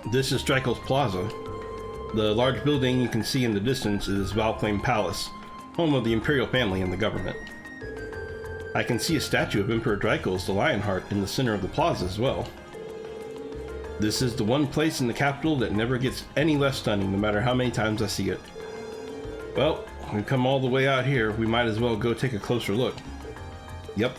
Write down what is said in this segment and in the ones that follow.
This is Dreichles Plaza. The large building you can see in the distance is Ryboflavin Palace, home of the imperial family and the government. I can see a statue of Emperor Dreichles the Lionheart in the center of the plaza as well. This is the one place in the capital that never gets any less stunning no matter how many times I see it. Well, we've come all the way out here, we might as well go take a closer look. Yep.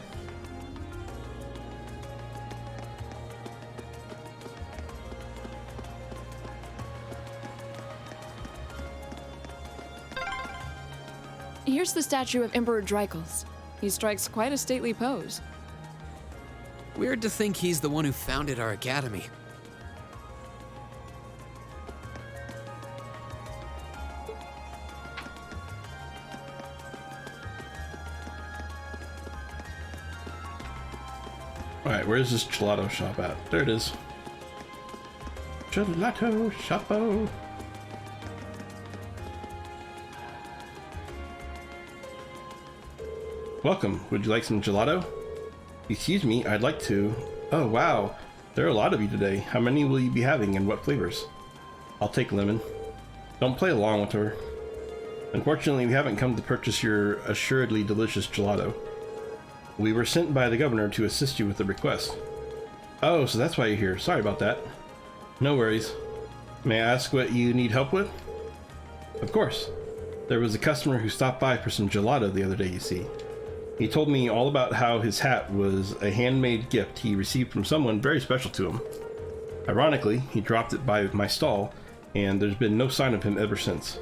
Here's the statue of Emperor Dreichles. He strikes quite a stately pose. Weird to think he's the one who founded our academy. Alright, where's this gelato shop at? There it is. Gelato Shopo. Welcome. Would you like some gelato? Excuse me, I'd like to. Oh wow, there are a lot of you today. How many will you be having and what flavors? I'll take lemon. Don't play along with her. Unfortunately, we haven't come to purchase your assuredly delicious gelato. We were sent by the governor to assist you with the request. Oh, so that's why you're here. Sorry about that. No worries. May I ask what you need help with? Of course. There was a customer who stopped by for some gelato the other day, you see. He told me all about how his hat was a handmade gift he received from someone very special to him. Ironically, he dropped it by my stall, and there's been no sign of him ever since.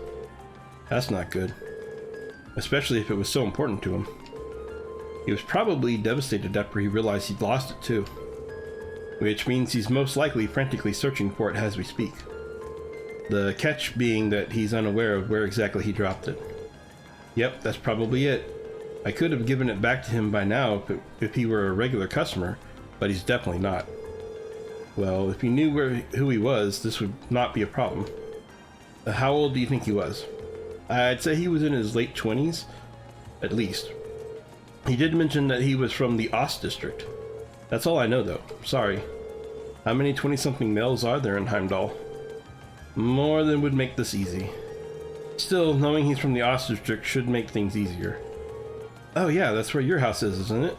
That's not good. Especially if it was so important to him. He was probably devastated after he realized he'd lost it too. Which means he's most likely frantically searching for it as we speak. The catch being that he's unaware of where exactly he dropped it. Yep, that's probably it. I could have given it back to him by now if he were a regular customer, but he's definitely not. Well, if he knew who he was, this would not be a problem. How old do you think he was? I'd say he was in his late 20s, at least. He did mention that he was from the Ost District. That's all I know though, sorry. How many 20-something males are there in Heimdall? More than would make this easy. Still, knowing he's from the Ost District should make things easier. Oh yeah, that's where your house is, isn't it?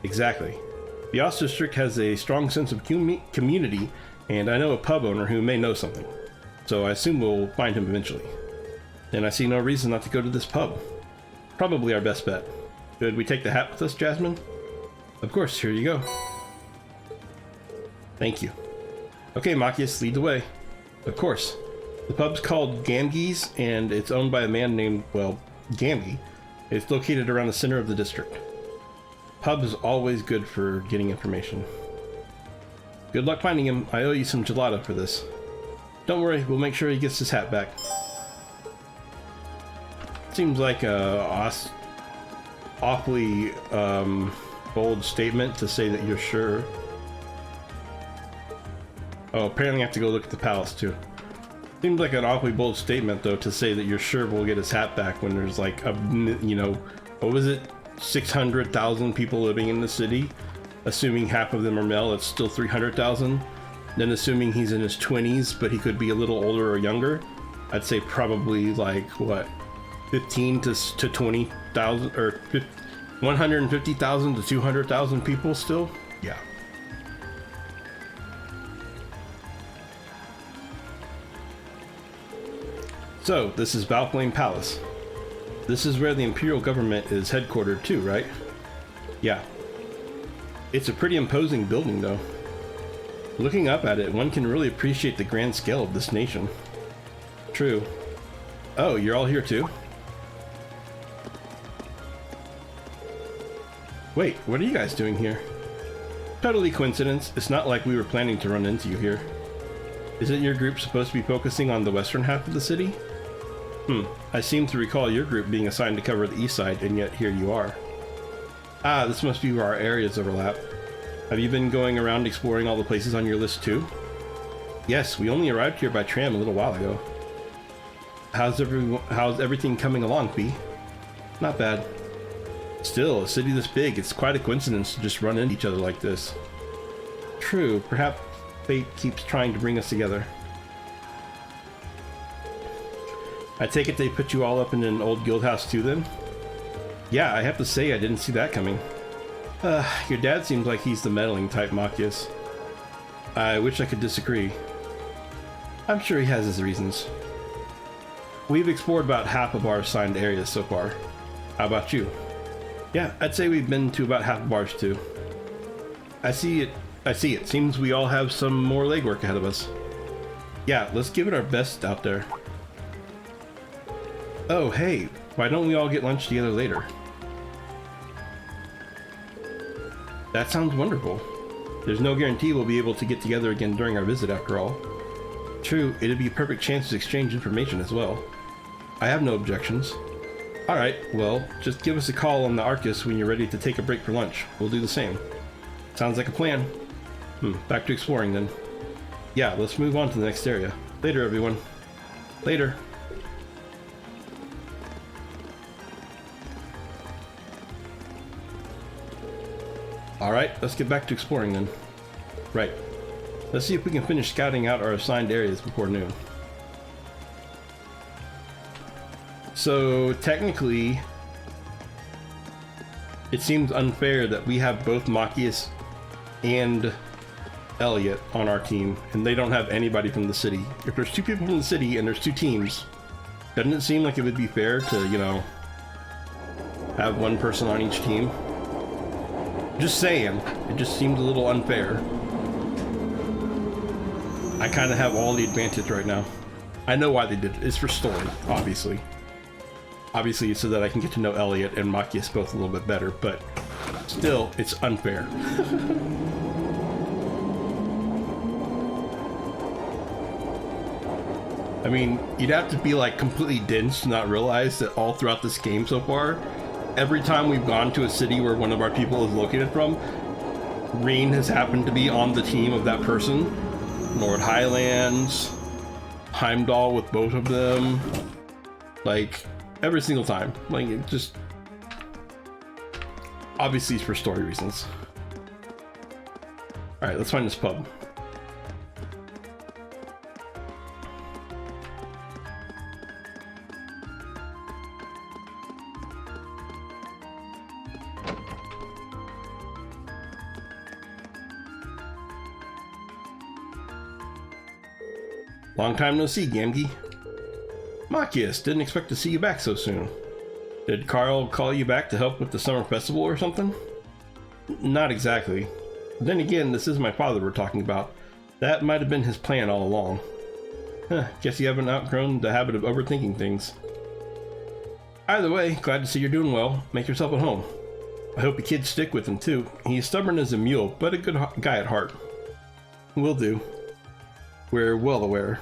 Exactly. The Ost District has a strong sense of community, and I know a pub owner who may know something. So I assume we'll find him eventually. And I see no reason not to go to this pub. Probably our best bet. Should we take the hat with us, Jasmine? Of course, here you go. Thank you. Okay, Machias, lead the way. Of course. The pub's called Gamgee's, and it's owned by a man named, well, Gamgee. It's located around the center of the district. Pub is always good for getting information. Good luck finding him. I owe you some gelato for this. Don't worry, we'll make sure he gets his hat back. Seems like a awfully bold statement to say that you're sure. Oh, apparently I have to go look at the palace too. Seems like an awfully bold statement though to say that you're sure we'll get his hat back when there's like a, you know, what was it? 600,000 people living in the city. Assuming half of them are male, it's still 300,000. Then assuming he's in his 20s, but he could be a little older or younger, I'd say probably like what, 15 to 20,000 or 150,000 to 200,000 people still? Yeah. So, this is Ryboflavin Palace. This is where the Imperial government is headquartered too, right? Yeah. It's a pretty imposing building though. Looking up at it, one can really appreciate the grand scale of this nation. True. Oh, you're all here too? Wait, what are you guys doing here? Totally coincidence. It's not like we were planning to run into you here. Isn't your group supposed to be focusing on the western half of the city? I seem to recall your group being assigned to cover the east side, and yet here you are. Ah, this must be where our areas overlap. Have you been going around exploring all the places on your list too? Yes, we only arrived here by tram a little while ago. How's everything coming along, P? Not bad. Still, a city this big, it's quite a coincidence to just run into each other like this. True, perhaps fate keeps trying to bring us together. I take it they put you all up in an old guild house too then? Yeah, I have to say I didn't see that coming. Your dad seems like he's the meddling type, Machias. I wish I could disagree. I'm sure he has his reasons. We've explored about half of our assigned areas so far. How about you? Yeah, I'd say we've been to about half of ours too. I see it. Seems we all have some more legwork ahead of us. Yeah, let's give it our best out there. Oh, hey, why don't we all get lunch together later? That sounds wonderful. There's no guarantee we'll be able to get together again during our visit after all. True, it'd be a perfect chance to exchange information as well. I have no objections. Alright, well, just give us a call on the Arcus when you're ready to take a break for lunch. We'll do the same. Sounds like a plan. Back to exploring then. Yeah, let's move on to the next area. Later, everyone. Later. Alright, let's get back to exploring then. Right. Let's see if we can finish scouting out our assigned areas before noon. So, technically, it seems unfair that we have both Machias and Elliot on our team, and they don't have anybody from the city. If there's two people from the city and there's two teams, doesn't it seem like it would be fair to, you know, have one person on each team? Just saying, it just seems a little unfair. I kind of have all the advantage right now. I know why they did it. It's for story, obviously. Obviously, so that I can get to know Elliot and Machias both a little bit better, but still, it's unfair. I mean, you'd have to be like completely dense to not realize that all throughout this game so far, every time we've gone to a city where one of our people is located from, Reen has happened to be on the team of that person. Lord Highlands, Heimdall with both of them, like every single time. Like, it just obviously it's for story reasons. Alright, let's find this pub. Long time no see, Gamgee. Machias, didn't expect to see you back so soon. Did Carl call you back to help with the summer festival or something? Not exactly. Then again, this is my father we're talking about. That might have been his plan all along. Guess you haven't outgrown the habit of overthinking things. Either way, glad to see you're doing well. Make yourself at home. I hope the kids stick with him too. He's stubborn as a mule, but a good guy at heart. Will do. We're well aware.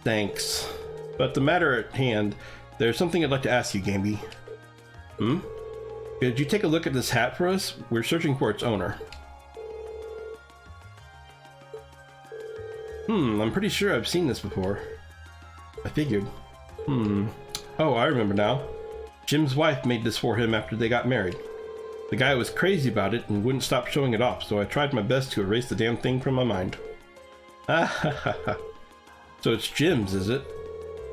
Thanks. But the matter at hand, there's something I'd like to ask you, Gamgee. Could you take a look at this hat for us? We're searching for its owner. I'm pretty sure I've seen this before. I figured. Oh, I remember now. Jim's wife made this for him after they got married. The guy was crazy about it and wouldn't stop showing it off, so I tried my best to erase the damn thing from my mind. So it's Jim's, is it?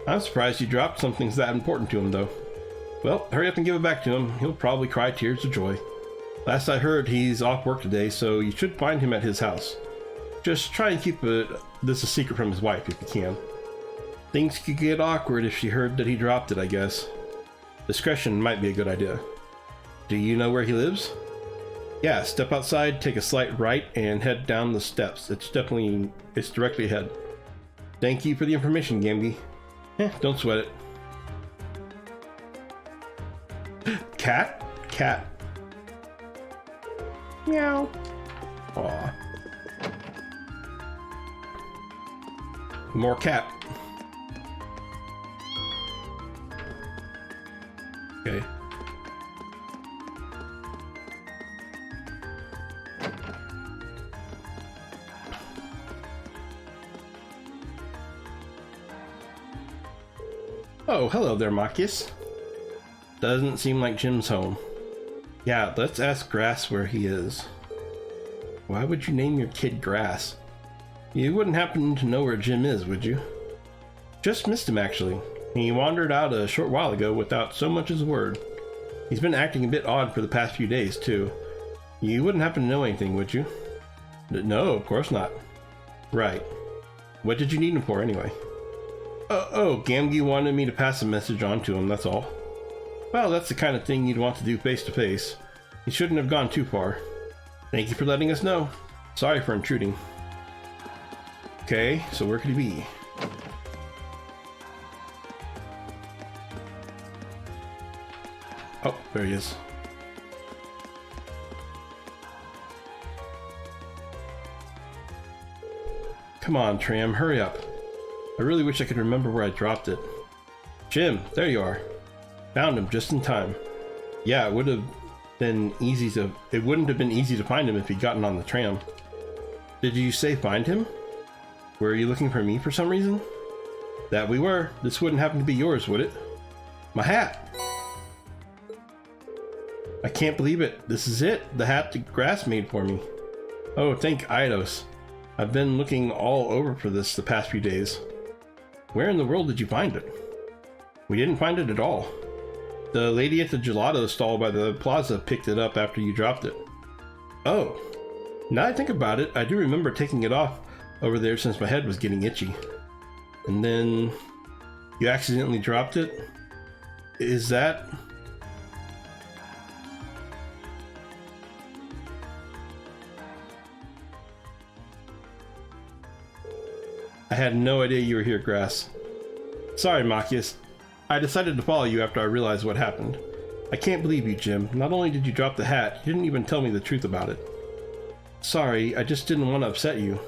I'm surprised you dropped something that important to him, though. Well, hurry up and give it back to him. He'll probably cry tears of joy. Last I heard, he's off work today, so you should find him at his house. Just try and keep this a secret from his wife if you can. Things could get awkward if she heard that he dropped it, I guess. Discretion might be a good idea. Do you know where he lives? Yeah, step outside, take a slight right, and head down the steps. It's directly ahead. Thank you for the information, Gamgee. Don't sweat it. Cat? Cat. Meow. Aw. More cat. Okay. Oh, hello there, Machias. Doesn't seem like Jim's home. Yeah, let's ask Grass where he is. Why would you name your kid Grass? You wouldn't happen to know where Jim is, would you? Just missed him, actually. He wandered out a short while ago without so much as a word. He's been acting a bit odd for the past few days, too. You wouldn't happen to know anything, would you? No, of course not. Right. What did you need him for, anyway? Gamgee wanted me to pass a message on to him, that's all. Well, that's the kind of thing you'd want to do face to face. He shouldn't have gone too far. Thank you for letting us know. Sorry for intruding. Okay, so where could he be? Oh, there he is. Come on, Tram, hurry up. I really wish I could remember where I dropped it. Jim, there you are. Found him just in time. Yeah, it wouldn't have been easy to find him if he'd gotten on the tram. Did you say find him? Were you looking for me for some reason? That we were. This wouldn't happen to be yours, would it? My hat! I can't believe it. This is it. The hat the grass made for me. Oh, thank Eidos. I've been looking all over for this the past few days. Where in the world did you find it? We didn't find it at all. The lady at the gelato stall by the plaza picked it up after you dropped it. Oh. Now I think about it, I do remember taking it off over there since my head was getting itchy. And then you accidentally dropped it? Is that... I had no idea you were here, Grass. Sorry, Machias. I decided to follow you after I realized what happened. I can't believe you, Jim. Not only did you drop the hat, you didn't even tell me the truth about it. Sorry, I just didn't want to upset you.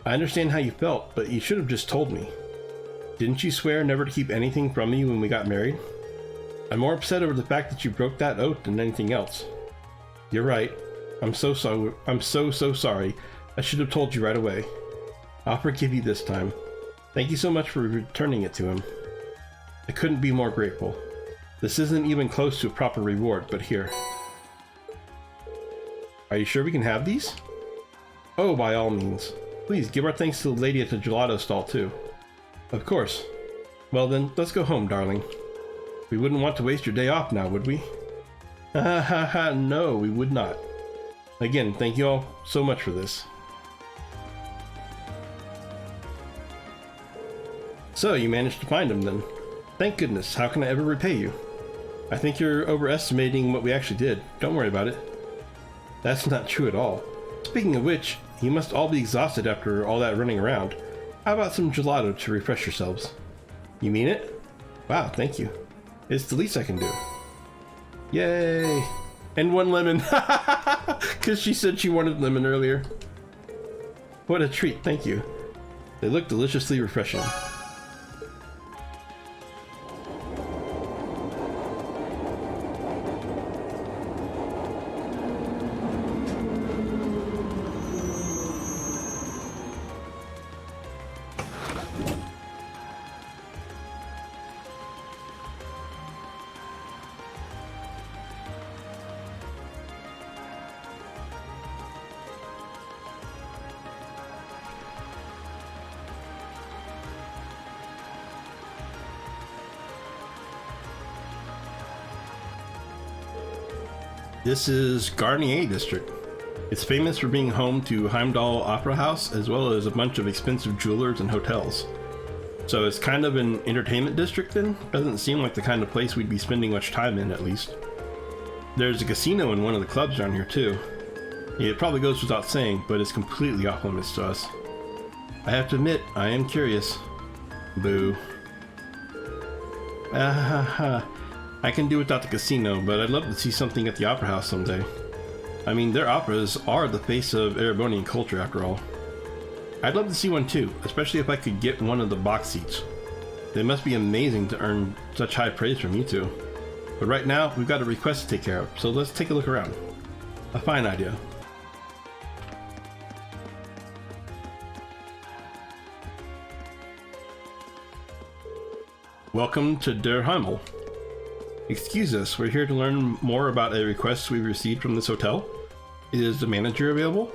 I understand how you felt, but you should have just told me. Didn't you swear never to keep anything from me when we got married? I'm more upset over the fact that you broke that oath than anything else. You're right. I'm so sorry. I should have told you right away. I'll forgive you this time. Thank you so much for returning it to him. I couldn't be more grateful. This isn't even close to a proper reward, but here. Are you sure we can have these? Oh, by all means. Please, give our thanks to the lady at the gelato stall, too. Of course. Well then, let's go home, darling. We wouldn't want to waste your day off now, would we? Ha ha ha, no, we would not. Again, thank you all so much for this. So, you managed to find him then. Thank goodness, how can I ever repay you? I think you're overestimating what we actually did. Don't worry about it. That's not true at all. Speaking of which, you must all be exhausted after all that running around. How about some gelato to refresh yourselves? You mean it? Wow, thank you. It's the least I can do. Yay! And one lemon! Because she said she wanted lemon earlier. What a treat, thank you. They look deliciously refreshing. This is Garnier District. It's famous for being home to Heimdall Opera House, as well as a bunch of expensive jewelers and hotels. So it's kind of an entertainment district then? Doesn't seem like the kind of place we'd be spending much time in, at least. There's a casino in one of the clubs around here too. It probably goes without saying, but it's completely off limits to us. I have to admit, I am curious. Boo. I can do without the casino, but I'd love to see something at the Opera House someday. I mean, their operas are the face of Erebonian culture after all. I'd love to see one too, especially if I could get one of the box seats. They must be amazing to earn such high praise from you two. But right now, we've got a request to take care of, so let's take a look around. A fine idea. Welcome to Der Himmel. Excuse us, we're here to learn more about a request we received from this hotel. Is the manager available?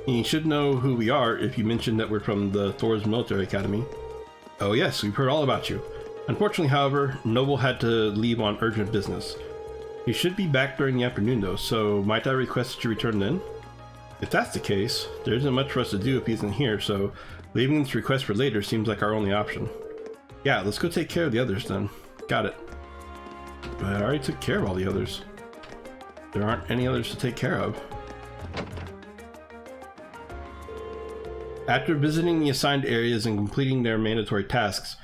And you should know who we are if you mention that we're from the Thor's Military Academy. Oh yes, we've heard all about you. Unfortunately, however, Noble had to leave on urgent business. He should be back during the afternoon though, so might I request that you return then? If that's the case, there isn't much for us to do if he isn't here, so leaving this request for later seems like our only option. Yeah, let's go take care of the others then. Got it. But I already took care of all the others. There aren't any others to take care of. After visiting the assigned areas and completing their mandatory tasks,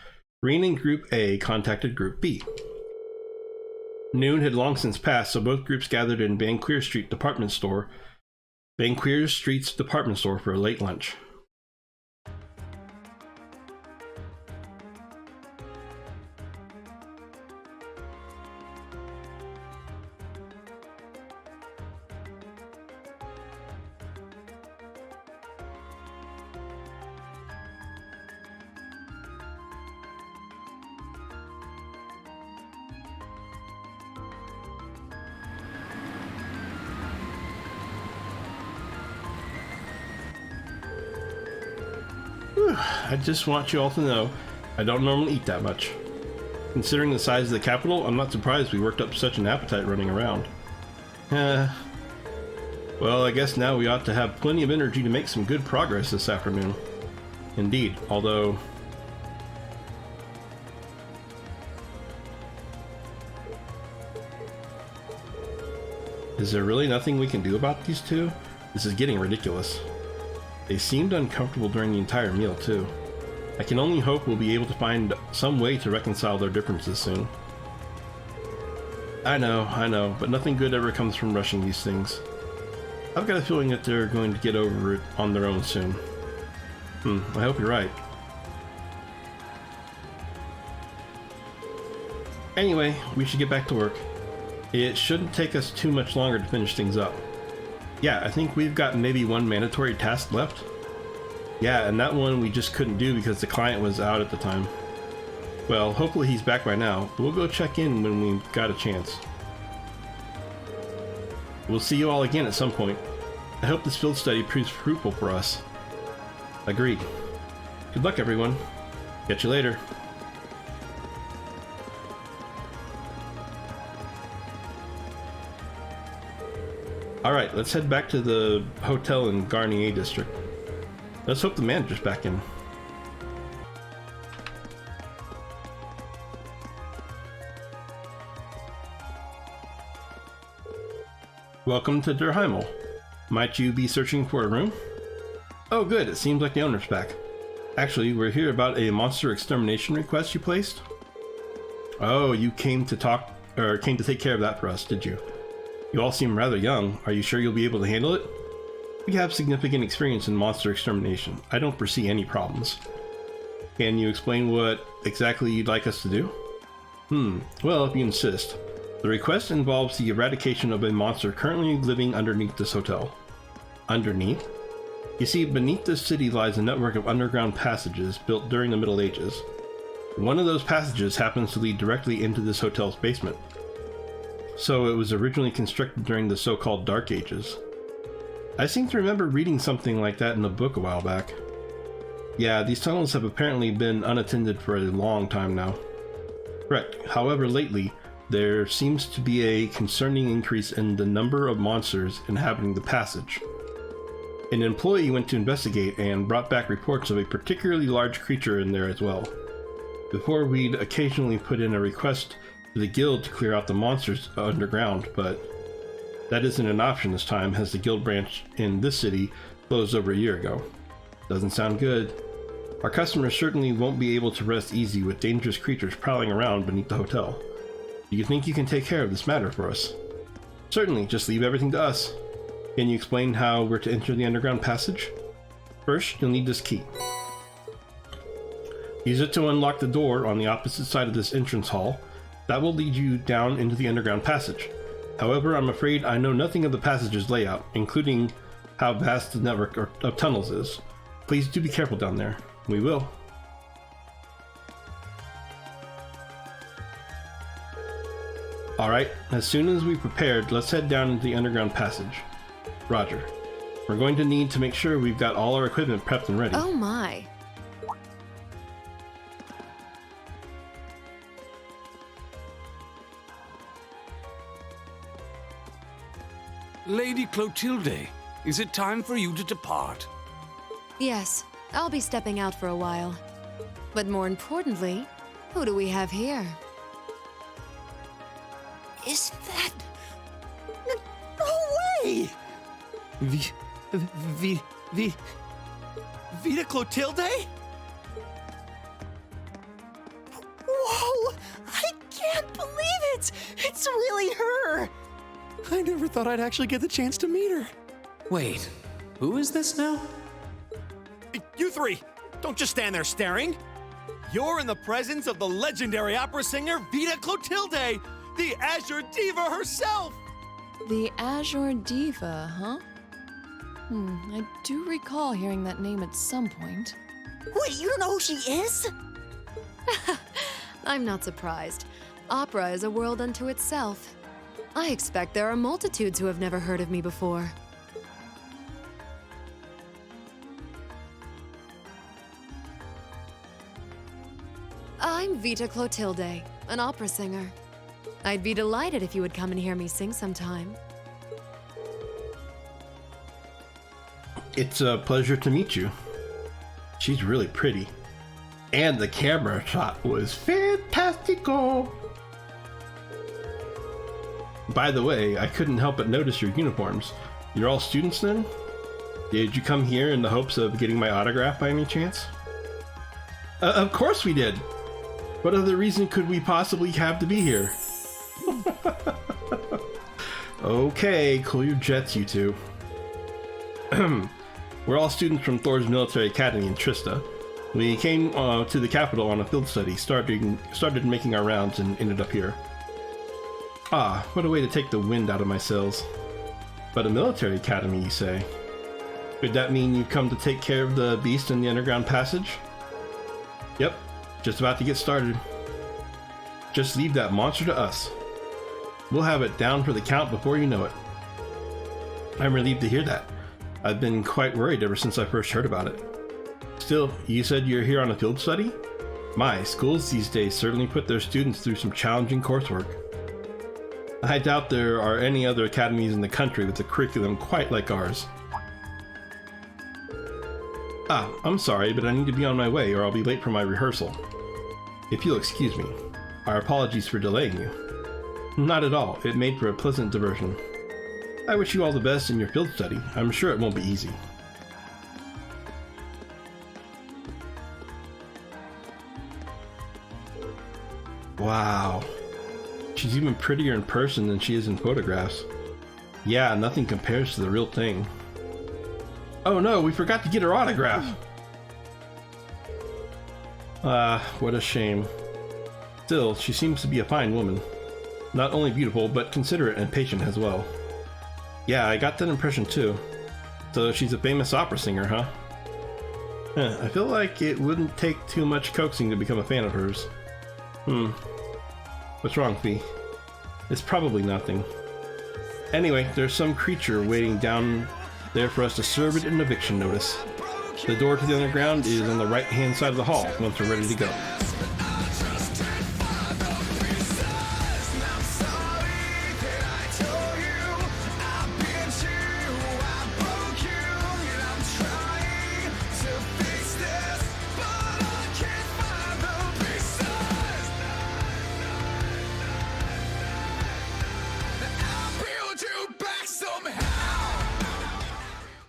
Green and Group A contacted Group B. Noon had long since passed, so both groups gathered in Banquier Street's department store for a late lunch. I just want you all to know, I don't normally eat that much. Considering the size of the capital, I'm not surprised we worked up such an appetite running around. Well, I guess now we ought to have plenty of energy to make some good progress this afternoon. Indeed, although... Is there really nothing we can do about these two? This is getting ridiculous. They seemed uncomfortable during the entire meal, too. I can only hope we'll be able to find some way to reconcile their differences soon. I know, but nothing good ever comes from rushing these things. I've got a feeling that they're going to get over it on their own soon. I hope you're right. Anyway, we should get back to work. It shouldn't take us too much longer to finish things up. Yeah, I think we've got maybe one mandatory task left. Yeah, and that one we just couldn't do because the client was out at the time. Well, hopefully he's back by now. We'll go check in when we've got a chance. We'll see you all again at some point. I hope this field study proves fruitful for us. Agreed. Good luck, everyone. Catch you later. Alright, let's head back to the hotel in Garnier District. Let's hope the manager's back in. Welcome to Dreichles. Might you be searching for a room? Oh good, it seems like the owner's back. Actually, we're here about a monster extermination request you placed. Oh, you came to take care of that for us, did you? You all seem rather young. Are you sure you'll be able to handle it? We have significant experience in monster extermination. I don't foresee any problems. Can you explain what exactly you'd like us to do? Well, if you insist. The request involves the eradication of a monster currently living underneath this hotel. Underneath? You see, beneath this city lies a network of underground passages built during the Middle Ages. One of those passages happens to lead directly into this hotel's basement. So it was originally constructed during the so-called Dark Ages. I seem to remember reading something like that in a book a while back. Yeah, these tunnels have apparently been unattended for a long time now. Correct. However, lately, there seems to be a concerning increase in the number of monsters inhabiting the passage. An employee went to investigate and brought back reports of a particularly large creature in there as well. Before, we'd occasionally put in a request to the guild to clear out the monsters underground, but that isn't an option this time as the guild branch in this city closed over a year ago. Doesn't sound good. Our customers certainly won't be able to rest easy with dangerous creatures prowling around beneath the hotel. Do you think you can take care of this matter for us? Certainly, just leave everything to us. Can you explain how we're to enter the underground passage? First, you'll need this key. Use it to unlock the door on the opposite side of this entrance hall. That will lead you down into the underground passage. However, I'm afraid I know nothing of the passage's layout, including how vast the network of tunnels is. Please do be careful down there. We will. Alright, as soon as we've prepared, let's head down into the underground passage. Roger. We're going to need to make sure we've got all our equipment prepped and ready. Oh my. Lady Clotilde, is it time for you to depart? Yes, I'll be stepping out for a while. But more importantly, who do we have here? Is that... No way! Vita Clotilde? Whoa! I can't believe it! It's really her! I never thought I'd actually get the chance to meet her. Wait, who is this now? You three, don't just stand there staring. You're in the presence of the legendary opera singer Vita Clotilde, the Azure Diva herself! The Azure Diva, huh? I do recall hearing that name at some point. Wait, you don't know who she is? I'm not surprised. Opera is a world unto itself. I expect there are multitudes who have never heard of me before. I'm Vita Clotilde, an opera singer. I'd be delighted if you would come and hear me sing sometime. It's a pleasure to meet you. She's really pretty. And the camera shot was fantastico. By the way, I couldn't help but notice your uniforms. You're all students then? Did you come here in the hopes of getting my autograph by any chance? Of course we did! What other reason could we possibly have to be here? Okay, cool your jets, you two. We're all students from Thor's Military Academy in Trista. We came to the capital on a field study, started making our rounds, and ended up here. Ah, what a way to take the wind out of my sails. But a military academy, you say? Could that mean you come to take care of the beast in the underground passage? Yep, just about to get started. Just leave that monster to us. We'll have it down for the count before you know it. I'm relieved to hear that. I've been quite worried ever since I first heard about it. Still, you said you're here on a field study? My, schools these days certainly put their students through some challenging coursework. I doubt there are any other academies in the country with a curriculum quite like ours. Ah, I'm sorry, but I need to be on my way or I'll be late for my rehearsal. If you'll excuse me, our apologies for delaying you. Not at all, it made for a pleasant diversion. I wish you all the best in your field study. I'm sure it won't be easy. Wow. She's even prettier in person than she is in photographs. Yeah, nothing compares to the real thing. Oh no, we forgot to get her autograph! Ah, what a shame. Still, she seems to be a fine woman. Not only beautiful, but considerate and patient as well. Yeah, I got that impression too. So she's a famous opera singer, huh? I feel like it wouldn't take too much coaxing to become a fan of hers. What's wrong, Fee? It's probably nothing. Anyway, there's some creature waiting down there for us to serve it an eviction notice. The door to the underground is on the right-hand side of the hall once we're ready to go.